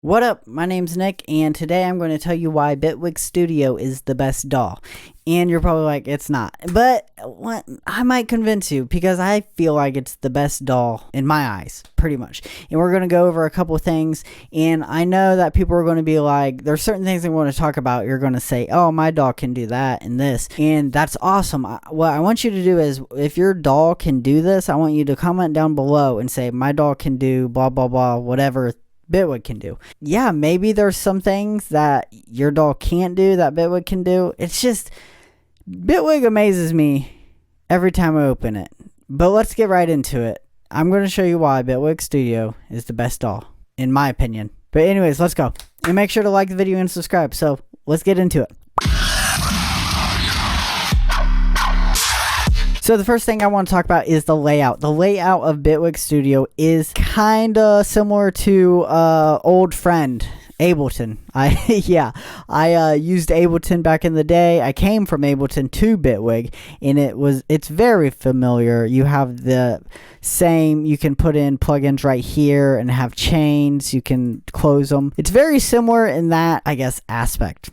What up? My name's Nick, and today I'm going to tell you why Bitwig Studio is the best DAW. And you're probably like, it's not. But I might convince you, because I feel like it's the best DAW in my eyes, pretty much. And we're going to go over a couple of things, and I know that people are going to be like, there's certain things they want to talk about. You're going to say, oh, my DAW can do that and this, and that's awesome. What I want you to do is, if your DAW can do this, I want you to comment down below and say, my DAW can do blah, blah, blah, whatever Bitwig can do. Yeah, maybe there's some things that your DAW can't do that Bitwig can do. It's just, Bitwig amazes me every time I open it. But let's get right into it. I'm going to show you why Bitwig Studio is the best DAW, in my opinion. But anyways, let's go. And make sure to like the video and subscribe. So let's get into it. So the first thing I want to talk about is the layout. The layout of Bitwig Studio is kind of similar to old friend Ableton. I used Ableton back in the day. I came from Ableton to Bitwig, and it's very familiar. You have the same, you can put in plugins right here and have chains. You can close them. It's very similar in that, I guess, aspect,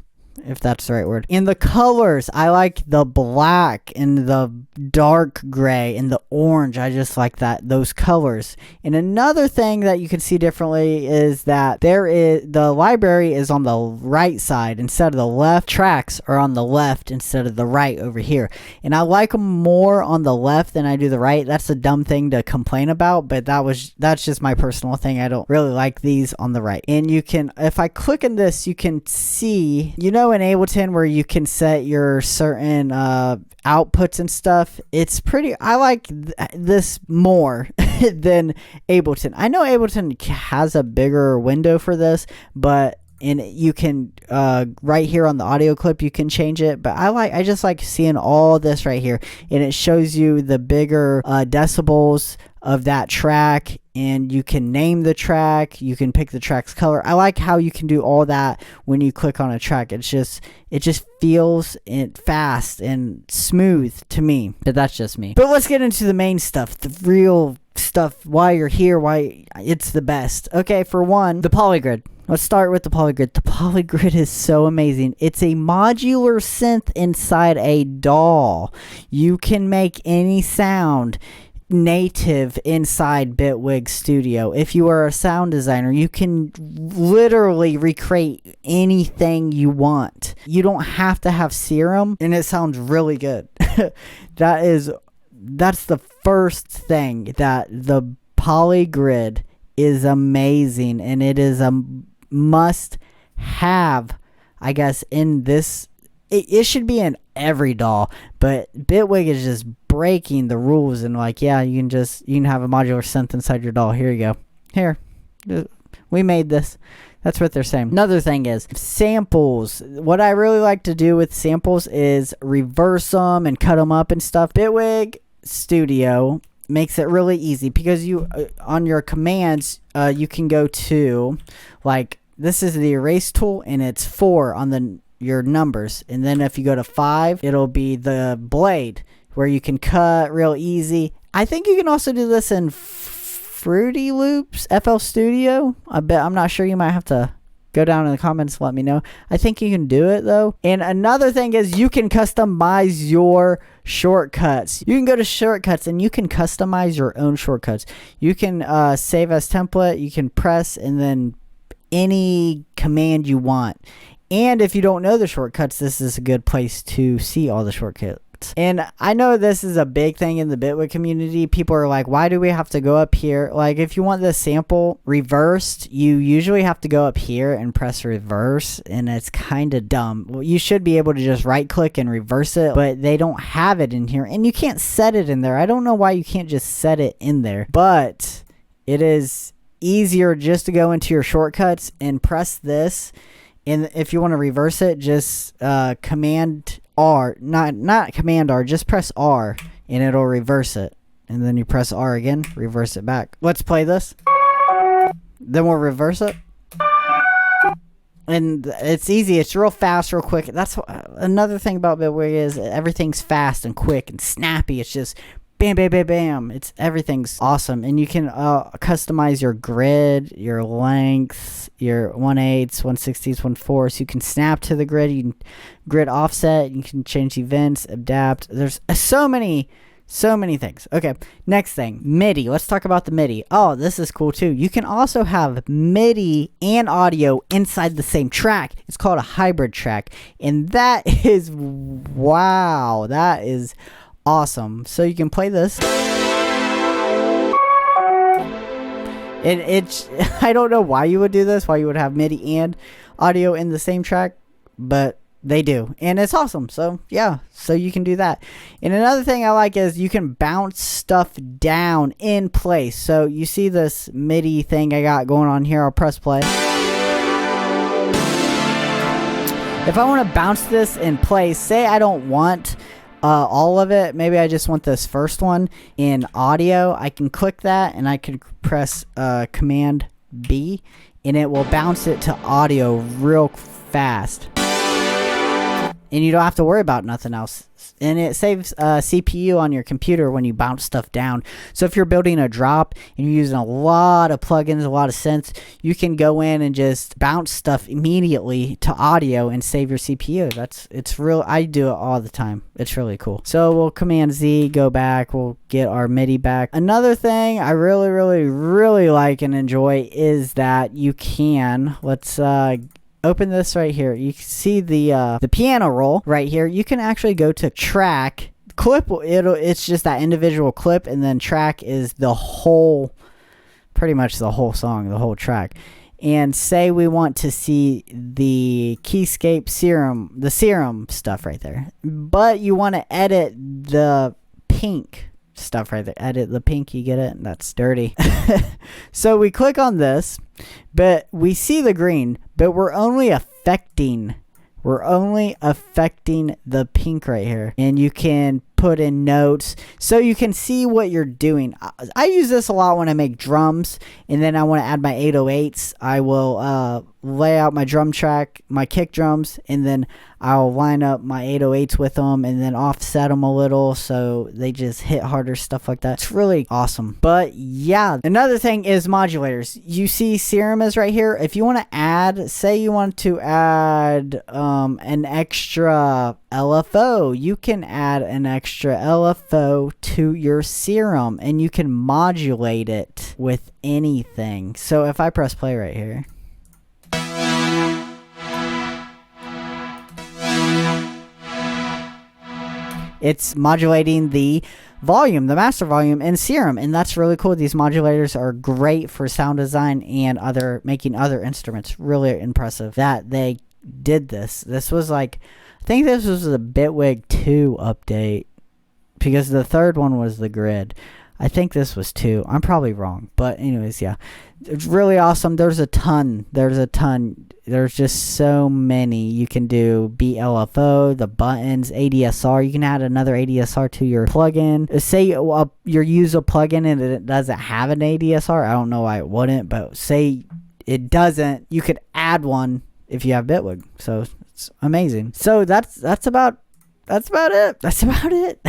if that's the right word. In the colors, I like the black and the dark gray and the orange. I just like those colors. And another thing that you can see differently is that the library is on the right side instead of the left. Tracks are on the left instead of the right over here. And I like them more on the left than I do the right. That's a dumb thing to complain about, but that's just my personal thing. I don't really like these on the right. And you can, if I click on this, you can see, in Ableton where you can set your certain outputs and stuff. It's pretty, I like this more than Ableton. I know Ableton has a bigger window for this, but you can right here on the audio clip you can change it, but I just like seeing all this right here, and it shows you the bigger decibels of that track, and you can name the track, you can pick the track's color. I like how you can do all that when you click on a track. It just feels fast and smooth to me, but that's just me. But let's get into the main stuff, the real stuff, why you're here, why it's the best. Okay, for one, the polygrid. Let's start with the polygrid. The polygrid is so amazing. It's a modular synth inside a DAW. You can make any sound native inside Bitwig Studio. If you are a sound designer, you can literally recreate anything you want. You don't have to have Serum, and it sounds really good. That's the first thing, that the polygrid is amazing, and it is a must have, I guess, in this. It should be in every DAW, but Bitwig is just breaking the rules, and like, yeah, you can have a modular synth inside your DAW. Here you go. Here, we made this. That's what they're saying. Another thing is samples. What I really like to do with samples is reverse them and cut them up and stuff. Bitwig Studio makes it really easy, because you on your commands you can go to, like, this is the erase tool, and it's 4 on your numbers, and then if you go to 5, it'll be the blade where you can cut real easy. I think you can also do this in Fruity Loops, FL Studio. I'm not sure. You might have to go down in the comments, let me know. I think you can do it though. And another thing is, you can customize your shortcuts. You can go to shortcuts and you can customize your own shortcuts. You can save as template. You can press and then any command you want. And if you don't know the shortcuts, this is a good place to see all the shortcuts. And I know this is a big thing in the Bitwig community. People are like, why do we have to go up here? Like, if you want the sample reversed, you usually have to go up here and press reverse, and it's kind of dumb. Well, you should be able to just right click and reverse it, but they don't have it in here, and you can't set it in there. I don't know why you can't just set it in there, but it is easier just to go into your shortcuts and press this. And if you want to reverse it, just Command R, not Command R, just press R, and it'll reverse it. And then you press R again, reverse it back. Let's play this. Then we'll reverse it. And it's easy. It's real fast, real quick. That's another thing about Bitwig, is everything's fast and quick and snappy. It's just bam, bam, bam, bam. Everything's awesome. And you can customize your grid, your length, your 1/8, 1/60, 1/4. So you can snap to the grid. You can grid offset. You can change events, adapt. There's so many things. Okay, next thing, MIDI. Let's talk about the MIDI. Oh, this is cool too. You can also have MIDI and audio inside the same track. It's called a hybrid track. And that is, wow, that is awesome. So you can play this. It's I don't know why you would do this, why you would have MIDI and audio in the same track, but they do, and it's awesome. So yeah, so you can do that. And another thing I like is you can bounce stuff down in place. So you see this MIDI thing I got going on here. I'll press play. If I want to bounce this in place, say I don't want all of it, maybe I just want this first one in audio, I can click that and I can press Command B and it will bounce it to audio real fast. And you don't have to worry about nothing else. And it saves CPU on your computer when you bounce stuff down. So if you're building a drop and you're using a lot of plugins, a lot of synths, you can go in and just bounce stuff immediately to audio and save your CPU. It's real. I do it all the time. It's really cool. So we'll Command Z, go back. We'll get our MIDI back. Another thing I really, really, really like and enjoy is that you can, let's open this right here. You can see the piano roll right here. You can actually go to track. Clip, it's just that individual clip, and then track is the whole, pretty much the whole song, the whole track. And say we want to see the keyscape serum, the serum stuff right there, but you want to edit the pink stuff right there. Edit the pink, you get it? That's dirty. So we click on this, but we see the green, but we're only affecting the pink right here. And you can put in notes so you can see what you're doing. I use this a lot when I make drums, and then I want to add my 808s. I will lay out my drum track, my kick drums, and then I'll line up my 808s with them and then offset them a little so they just hit harder, stuff like that. It's really awesome. But yeah, another thing is modulators. You see Serum is right here. If you want to add, say you want to add an extra LFO, you can add an extra LFO to your Serum and you can modulate it with anything. So if I press play right here, it's modulating the volume, the master volume in Serum, and that's really cool. These modulators are great for sound design and making other instruments. Really impressive that they did this. This was like, I think this was the Bitwig 2 update, because the third one was the grid. I think this was 2. I'm probably wrong, but anyways, yeah, it's really awesome. There's a ton. There's just so many. You can do BLFO, the buttons, ADSR. You can add another ADSR to your plugin. Say you use a plugin and it doesn't have an ADSR. I don't know why it wouldn't, but say it doesn't, you could add one if you have Bitwig. So it's amazing. So that's about it.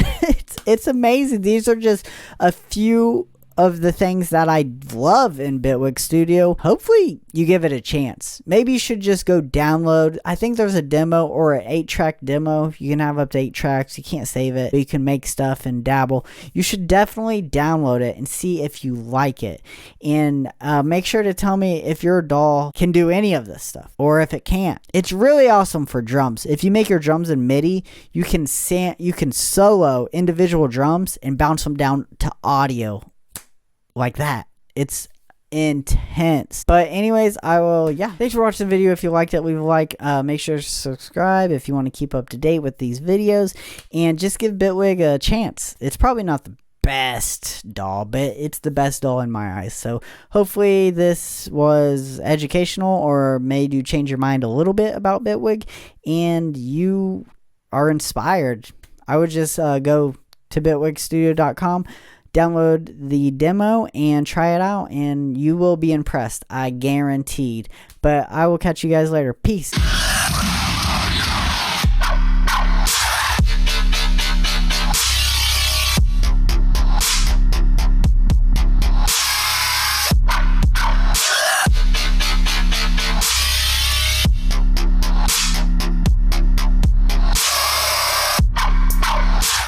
It's amazing. These are just a few of the things that I love in Bitwig Studio. Hopefully you give it a chance. Maybe you should just go download. I think there's a demo or an 8-track demo. You can have up to 8 tracks. You can't save it, but you can make stuff and dabble. You should definitely download it and see if you like it. And make sure to tell me if your DAW can do any of this stuff or if it can't. It's really awesome for drums. If you make your drums in MIDI, you can solo individual drums and bounce them down to audio like that. It's intense. But anyways, thanks for watching the video. If you liked it, leave a like. Make sure to subscribe if you want to keep up to date with these videos, and just give Bitwig a chance. It's probably not the best DAW, but it's the best DAW in my eyes. So hopefully this was educational or made you change your mind a little bit about Bitwig and you are inspired. I would just go to bitwigstudio.com, download the demo and try it out, and you will be impressed. I guaranteed. But I will catch you guys later. Peace.